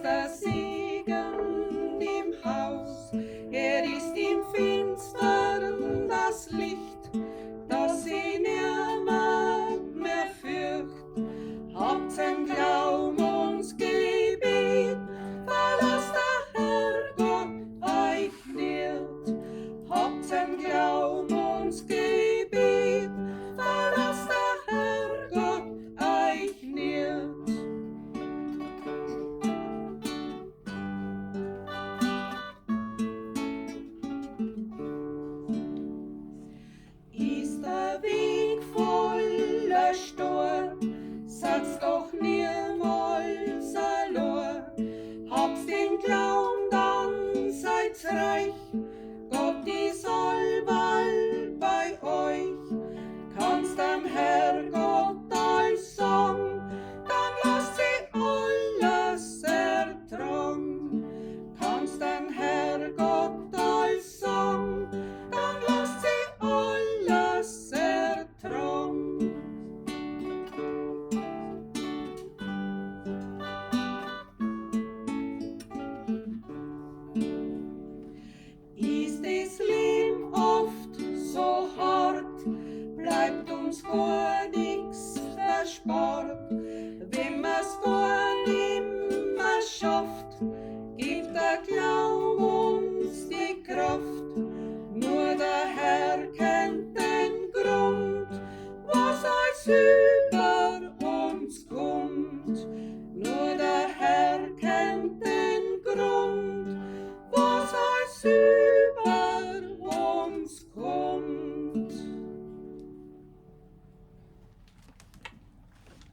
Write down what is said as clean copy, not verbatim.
der Segen im Haus, er ist im Finstern das Licht, das sie niemand mehr fürcht. Habt'n Glaub uns Gebet, verlasst der Herrgott euch nicht. Habt'n Glaub uns Gebet, verlasst der Herrgott euch nicht. Ist der Weg voller Sturm, seid's doch niemals allein. Habt's den Glauben, dann seid's reich, Gott ist allweil bei euch. Kannst dem Herrgott alles sagen, dann lasst sie alles ertragen. Kannst dem Herrgott alles sagen, dann lasst sie alles ertragen. Ist das Leben oft so hart, bleibt uns gar nichts verspart. Wenn man's gar nimmer schafft, gibt der Glaub uns die Kraft. Nur der Herr kennt den Grund, was als über uns kommt. Nur der Herr kennt den Grund, was als über